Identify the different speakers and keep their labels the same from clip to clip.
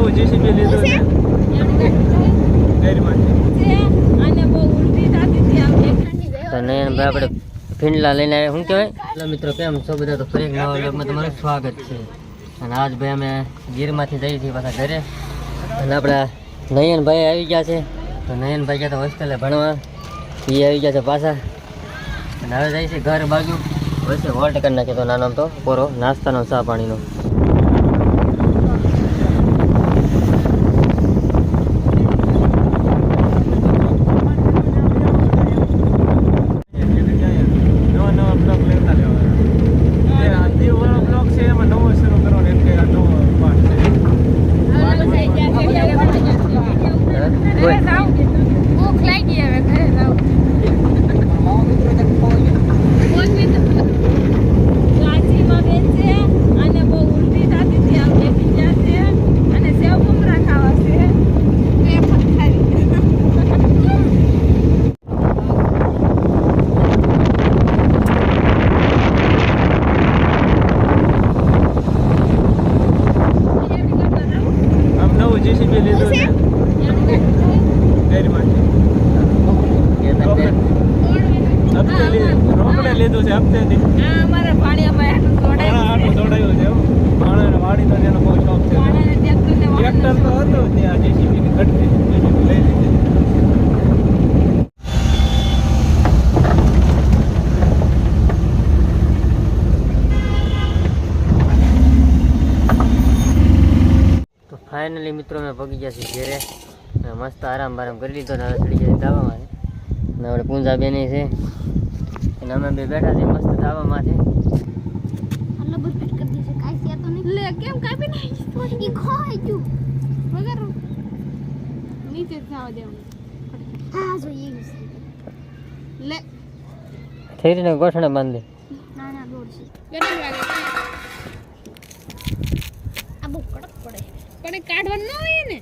Speaker 1: નવું જેસીબી લીધું છે ગેરમાંથી
Speaker 2: અને બહુ ઉલટી થતી હતી આમ ઠંડી
Speaker 3: તો નયન ભાઈ આપણે ફીંડલા લઈને આવ્યા શું કહેવાય એટલે મિત્રો કેમ છો બધા તો ફરી એક નવા વ્લોગમાં તમારું સ્વાગત છે અને આજ ભાઈ અમે ગીરમાંથી જઈએ છીએ પાછા ઘરે અને આપણા નયનભાઈ આવી ગયા છે તો નયનભાઈ ગયા તો હોસ્ટેલે ભણવા એ આવી ગયા છે પાછા અને હવે જાય છે ઘર બાજુ વચ્ચે હોલ્ટ કરી નાખે તો નાનો તો પૂરો નાસ્તાનો ચા પાણીનો
Speaker 2: ભૂખ લાગી હવે ઘરે જાવ લાચીમાં બેન છે અને બહુ ઉલટી થતી હતી આમ બેસી ગયા છે અને સેવ મમરા ખાવા છે એ પણ ખાવી
Speaker 1: આમ નવું જેસીબી લીધું છે રોકડે લીધું છે હપ્તેથી
Speaker 2: હા અમારા ભાણિયામાં
Speaker 1: આટલું દોડાયું છે ભાણા વાડીનો જેનો બહુ શોખ છે ટ્રેક્ટર તો હતું ત્યાં જેસીબી ની ઘટતી જેસીબી લઈ લીધી
Speaker 3: તો ફાઇનલી મિત્રો મેં પગી ગયા છીએ ઘેરે મસ્ત આરામ કરી લીધો ને હવે ચડી જાય ધાબામાં ને આપણે પૂંજા બેની છે અને અમે બે બેઠા છીએ મસ્ત ધાબામાં છે
Speaker 2: લે કેમ કાપી નાખી થોડી ખોઈ ગયું વગર નીચે જાવ દેવું હા જો એ લે
Speaker 3: થઈ રહીને ગોઠણે બાંધી
Speaker 2: ના ના દોડ છે કેટલી વાગે આ બહુ કડક પડે પણ એ કાઢવાનું ન હોય ને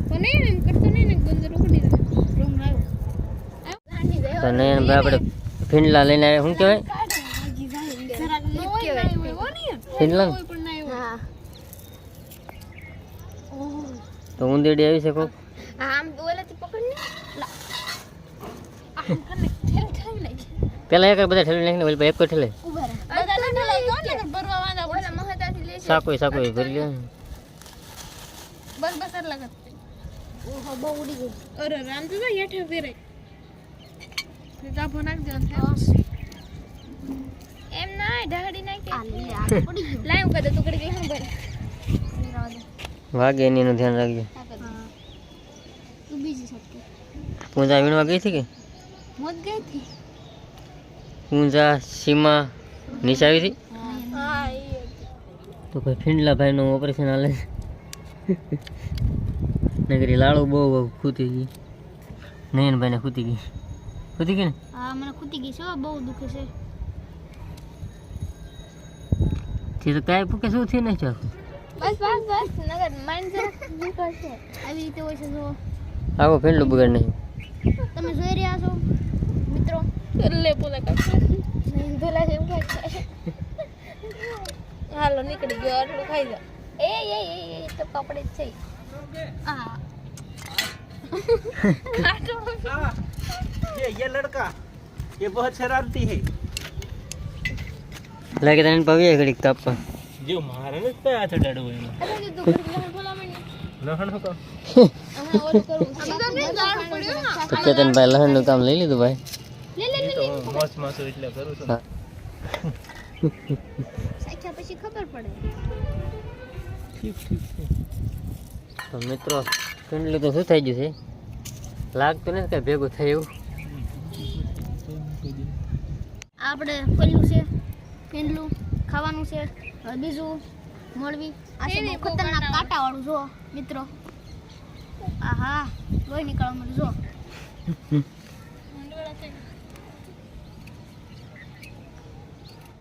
Speaker 2: પણ નહીં ને એમ કરતો નહીં ને ગંદર ઉકળી રૂમ આવ્યો
Speaker 3: તો નયન ભાઈ આપણે ફીંડલા લઈને આવ્યા શું કહેવાય ફીંડલા તો ઉંદેડી આવી છે કોક
Speaker 2: આમ ઓલાથી પકડ ને આમ કરને ઠેલ ઠેલ નાખી
Speaker 3: પેલા એક બધા ઠેલી નાખીને ઓલી એક કોઈ ઠેલે
Speaker 2: ઉભા રહે બધા ઠેલાઈ ગયો ને ભરવા વાંધા ઓલા મહતાથી લે છે
Speaker 3: સાકોઈ ભરી લે
Speaker 2: બસ બસ એટલા કરતે ઓહો બહુ ઉડી ગઈ અરે રામ તો હેઠે ફેરે ગાભો નાખ દે એમ ના ઢાડી નાખે લાય હું કદે ટુકડી ગઈ હું ભરે
Speaker 3: વાગે એનું ધ્યાન રાખજો
Speaker 2: તું બીજી સટકે
Speaker 3: પૂંજા વીણવા ગઈ હતી કે
Speaker 2: મોત ગઈ થી
Speaker 3: પૂંજા સીમા નીચે આવી હતી
Speaker 2: હા એ
Speaker 3: તો કોઈ ફીંડલા ભાઈનું ઓપરેશન હાલે નગરી લાડુ બહુ ખૂતી ગઈ નયનભાઈને ખૂતી ગઈ ને
Speaker 2: હા મને ખૂતી ગઈ છે બહુ દુખે છે
Speaker 3: તે તો કાંઈ પૂકે શું થઈ નાખ્યું
Speaker 2: બસ નગર માઇન્ડ જરા દુખે છે આવી રીતે હોય છે જો
Speaker 3: આવો ફીંડલું બગાડ નહીં
Speaker 2: તમે જોઈ રહ્યા છો મિત્રો લે બોલા કાકા નહીં બોલા જેમ ખાય હાલો નીકળી ગયો આટલું ખાઈ જા એ તો કપડે જ છે આ
Speaker 1: ये लड़का ये बहुत शरारती है
Speaker 3: લાગે તને પવી ઘડીક તાપવા
Speaker 1: जो मारे ने पे हाथ डाडो एनो
Speaker 2: અરે તું ઘડી બોલા મને
Speaker 1: લહણ કો
Speaker 2: હમણાં ઓલું કરું તમને ગાળ પડ્યો ના
Speaker 3: તો ચેતનભાઈ લહણનું કામ લઈ લીધું ભાઈ
Speaker 2: લે
Speaker 1: તો મોસ માસો એટલે કરું છું
Speaker 3: હા
Speaker 2: સાખ્યા પછી ખબર પડે
Speaker 1: ઠીક છે
Speaker 3: તો મિત્રો ફીંડલું તો શું થઈ ગયું છે લાગતું નથી કે ભેગું થયું
Speaker 2: આપણે ખોલ્યું છે પેન્ડલું ખાવાનું છે બીજું મળવી આ છે બહુ ખતરનાક કાંટા વાળું જો મિત્રો આહા લોહી નીકળવા મળ્યું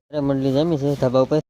Speaker 2: જો
Speaker 3: મંડળી જમી છે ધાબા ઉપર